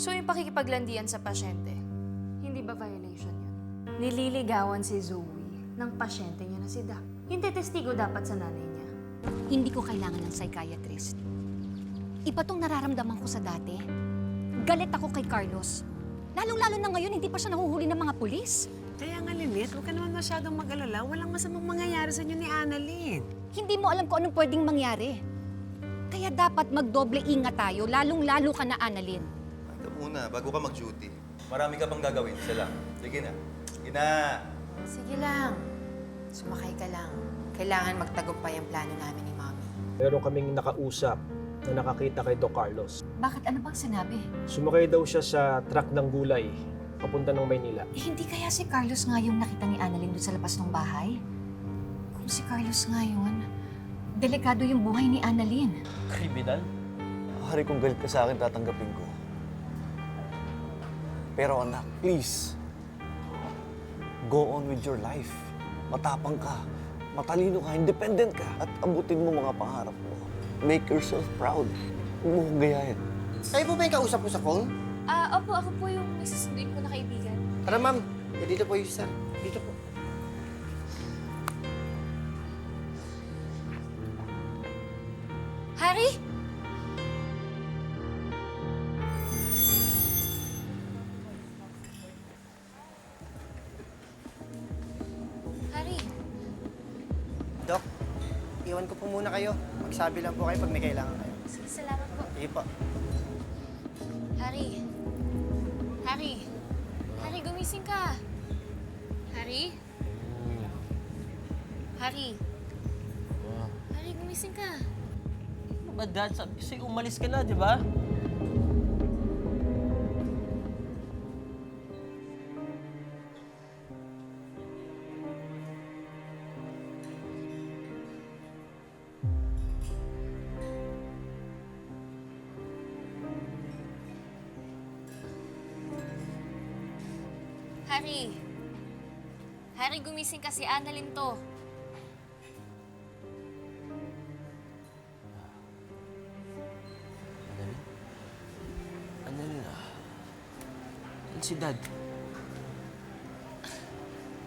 So yung pakikipaglandian sa pasyente, hindi ba violation yun? Nililigawan si Zoe ng pasyente niya na si Doc. Hindi testigo dapat sa nanay niya. Hindi ko kailangan ng psychiatrist. Iba tong nararamdaman ko sa dati. Galit ako kay Carlos. Lalong-lalo na ngayon, hindi pa siya nahuhuli ng mga pulis. Kaya nga, Lynette, huwag ka naman masyadong mag-alala. Walang masamang mangyayari sa inyo ni Annalyn. Hindi mo alam kung anong pwedeng mangyari. Kaya dapat magdoble ingat tayo, lalong-lalo ka na, Annalyn. Ito muna, bago ka mag-duty. Marami ka pang gagawin. Isa lang. Sige na. Sige na. Sige lang. Sumakay ka lang. Kailangan magtagumpay ang plano namin ni Mami. Meron kaming nakausap na nakakita kay Doc Carlos. Bakit? Ano bang sinabi? Sumakay daw siya sa truck ng gulay, papunta ng Maynila. Hindi kaya si Carlos nga yung nakita ni Annalyn doon sa labas ng bahay? Kung si Carlos nga yun, delikado yung buhay ni Annalyn. Kriminal? Hari, kung galit ka sa akin, tatanggapin ko. Pero anak, please. Go on with your life. Matapang ka, matalino ka, independent ka, at abutin mo mga pangarap mo. Make yourself proud. Huwag mo kong gayahin. Kayo po ba yung kausap ko sa phone? Opo, ako po yung may susunduin ko na kaibigan. Tara, ma'am. Dito po yung sir. Dito po. Harry? Harry? Doc, iwan ko po muna kayo. Magsabi lang po kayo pag may kailangan kayo. Sige, salamat po. Sige po. Harry? Harry? Harry, gumising ka. Harry? Harry? Harry, gumising ka. Ano ba, Dad? Sabi ko sa'yo, umalis ka na, di ba? Harry? Harry, gumising ka, si Annalyn to. Ano na? Yan si Dad.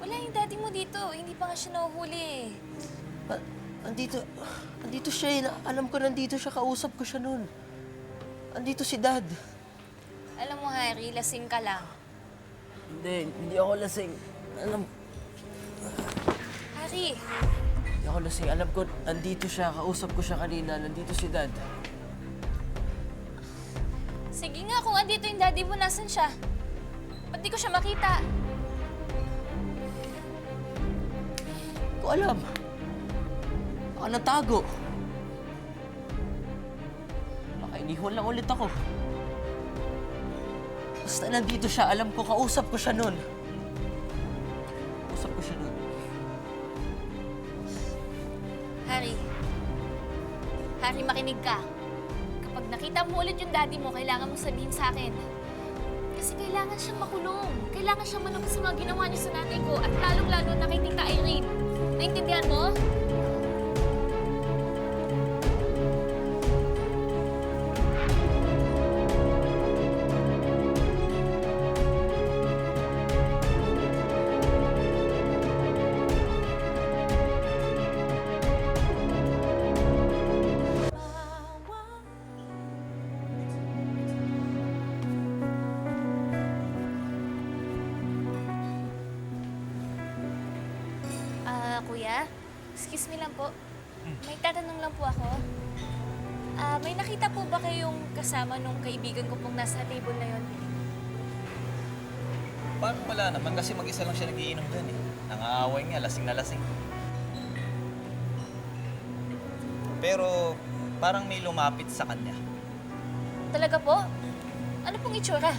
Wala yung daddy mo dito. Hindi pa nga siya nahuhuli. Andito siya eh. Alam ko nandito siya. Kausap ko siya noon. Andito si Dad. Alam mo, Harry, lasing ka lang. Hindi ako lasing. Harry! Hindi ako lasing. Alam ko, andito siya. Kausap ko siya kanina. Nandito si Dad. Sige nga, kung andito yung daddy mo, nasan siya? Ba't di ko siya makita? Hindi ko alam. Baka natago. Baka inihon lang ulit ako. Basta nandito siya. Alam ko, kausap ko siya noon. Kausap ko siya noon. Harry. Harry, makinig ka. Kapag nakita mo ulit yung daddy mo, kailangan mo sabihin sa akin. Kasi kailangan siyang makulong. Kailangan siyang malabas sa mga ginawa niya sa nanay ko at lalong-lalo na kay Tita Irene. Naintindihan mo? Kuya, excuse me lang po. May tatanong lang po ako. May nakita po ba kayong kasama nung kaibigan ko pong nasa table na yon? Parang wala naman kasi mag-isa lang siya nagiinom doon eh. Nangaaway nga, lasing na lasing. Pero parang may lumapit sa kanya. Talaga po? Ano pong itsura?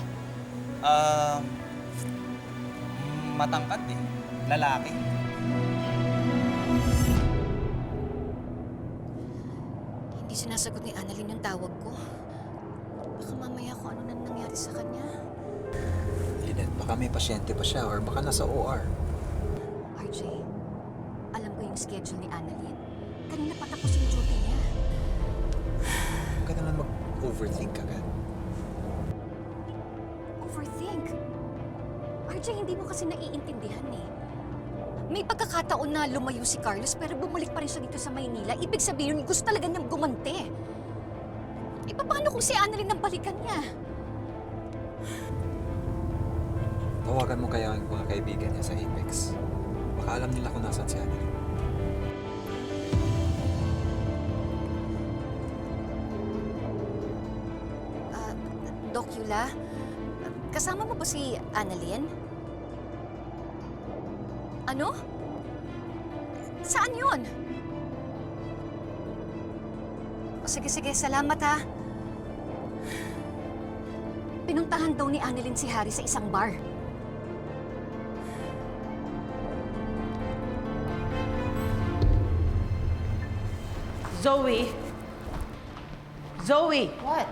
Matangkad eh. Lalaki. Hindi sinasagot ni Annalyn yung tawag ko. Baka mamaya kung ano na nangyari sa kanya. Lynette, baka may pasyente pa siya or baka nasa OR. RJ, alam ko yung schedule ni Annalyn. Kanina pa tapos yung duty niya. Huwag ka naman mag-overthink agad. overthink. RJ, hindi mo kasi naiintindihan eh. May pagkakataon na lumayo si Carlos pero bumalik pa rin siya dito sa Maynila. Ibig sabihin, gusto talaga niyang gumante. E paano kung si Annalyn ang balikan niya? Tawagan mo kaya ang mga kaibigan niya sa Apex. Baka alam nila kung nasaan si Annalyn. Doc Yula, kasama mo ba si Annalyn? Ano? Saan yun? O, sige, salamat ha. Pinuntahan daw ni Annalyn si Harry sa isang bar. Zoe! Zoe! What?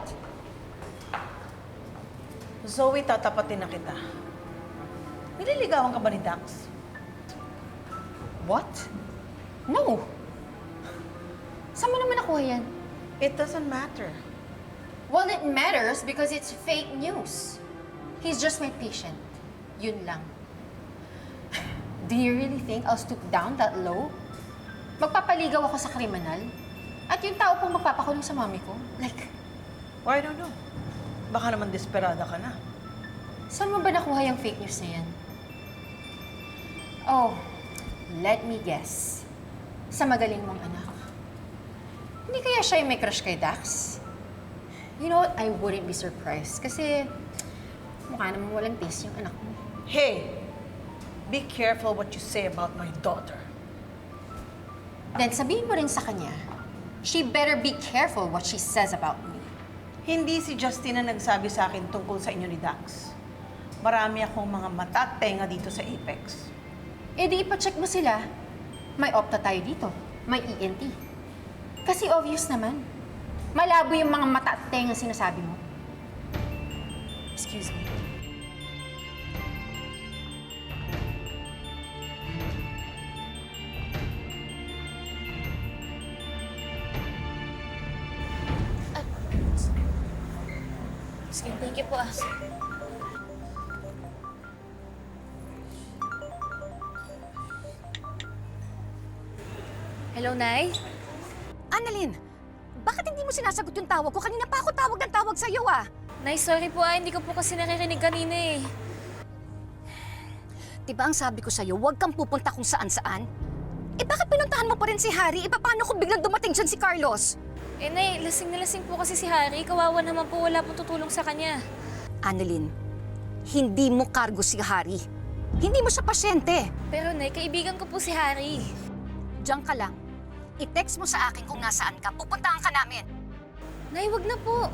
Zoe, tatapatin na kita. Nililigawan ka ba ni Dax? What? No. Saan mo naman nakuha yan? It doesn't matter. Well, it matters because it's fake news. He's just my patient. Yun lang. Do you really think I'll stoop down that low? Magpapaligaw ako sa kriminal? At yung tao pong magpapakulong sa mami ko? Like, Well, I don't know. Baka naman desperada ka na. saan mo ba nakuha yung fake news na yan? Oh, let me guess. Sa magaling mong anak. Hindi kaya siya yung may crush kay Dax? You know what? I wouldn't be surprised. Kasi mukha naman walang taste yung anak mo. Hey! Be careful what you say about my daughter. Then sabihin mo rin sa kanya, she better be careful what she says about me. Hindi si Justin na nagsabi sa akin tungkol sa inyo ni Dax. Marami akong mga mata at tenga dito sa Apex. Eh di ipacheck mo sila. May Opta tayo dito. May ENT. Kasi obvious naman. Malabo yung mga mata at tenga sinasabi mo. Excuse me. Sige, thank you po ah. Hello, Nay? Annalyn, bakit hindi mo sinasagot yung tawag ko? Kanina pa ako tawag ng tawag sa'yo ah. Nay, sorry po ah. Hindi ko po kasi nakikinig kanina eh. Diba ang sabi ko sa'yo, huwag kang pupunta kung saan-saan? Eh bakit pinuntahan mo pa rin si Harry? Eh paano kung biglang dumating dyan si Carlos? Eh, Nay, lasing na lasing po kasi si Harry. Kawawa naman po, wala pong tutulong sa kanya. Annalyn, hindi mo kargo si Harry. Hindi mo siya pasyente. Pero, Nay, kaibigan ko po si Harry. Diyan ka lang. I-text mo sa akin kung nasaan ka. Pupuntahan ka namin. Nay, wag na po.